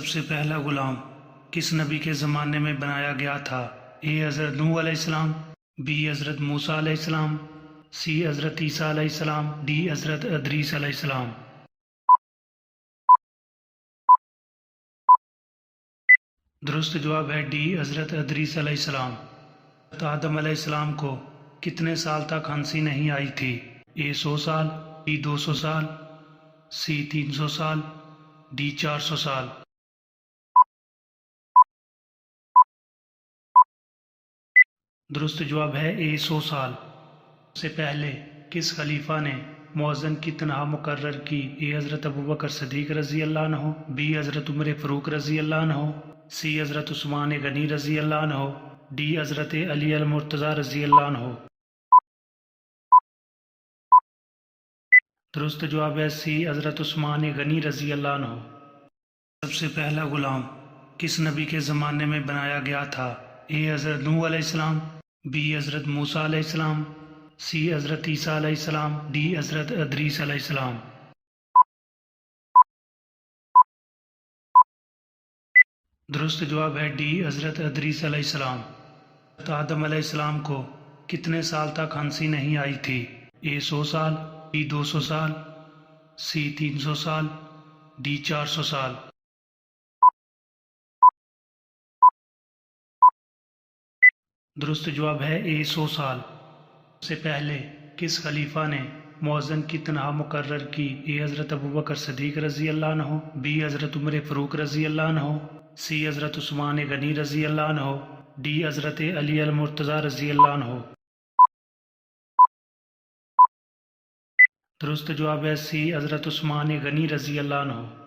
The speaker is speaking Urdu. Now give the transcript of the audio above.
سے پہلا غلام کس نبی کے زمانے میں بنایا گیا تھا؟ اے حضرت نوح علیہ السلام، بی حضرت موسیٰ علیہ السلام، سی حضرت عیسیٰ علیہ السلام، ڈی حضرت ادریس علیہ السلام۔ درست جواب ہے ڈی حضرت ادریس علیہ السلام۔ حضرت آدم علیہ السلام کو کتنے سال تک ہنسی نہیں آئی تھی؟ اے 100 سال، بی 200 سال، سی 300 سال، ڈی 400 سال۔ درست جواب ہے اے 100 سال۔ سے پہلے کس خلیفہ نے مؤذن کی تنہا مقرر کی؟ اے حضرت ابوبکر صدیق رضی اللہ عنہ، بی حضرت عمر فاروق رضی اللہ عنہ، سی حضرت عثمان غنی رضی اللہ عنہ، ڈی حضرت علی المرتضیٰ رضی اللہ عنہ۔ درست جواب ہے سی حضرت عثمان غنی رضی اللہ عنہ۔ سب سے پہلا غلام کس نبی کے زمانے میں بنایا گیا تھا؟ اے حضرت نوح علیہ السلام، بی حضرت موسیٰ علیہ السلام، سی حضرت عیسیٰ علیہ السلام، ڈی حضرت ادریس علیہ السلام۔ درست جواب ہے ڈی حضرت ادریس علیہ السلام۔ حضرت آدم علیہ السلام کو کتنے سال تک ہنسی نہیں آئی تھی؟ اے 100 سال، بی 200 سال، سی 300 سال، ڈی 400 سال۔ درست جواب ہے اے 100 سال۔ سے پہلے کس خلیفہ نے مؤذن کی تنہا مقرر کی؟ اے حضرت ابوبکر صدیق رضی اللہ عنہ، بی حضرت عمر فاروق رضی اللہ عنہ، سی حضرت عثمان غنی رضی اللہ عنہ، ڈی حضرت علی المرتضیٰ رضی اللہ عنہ۔ درست جواب ہے سی حضرت عثمان غنی رضی اللہ عنہ۔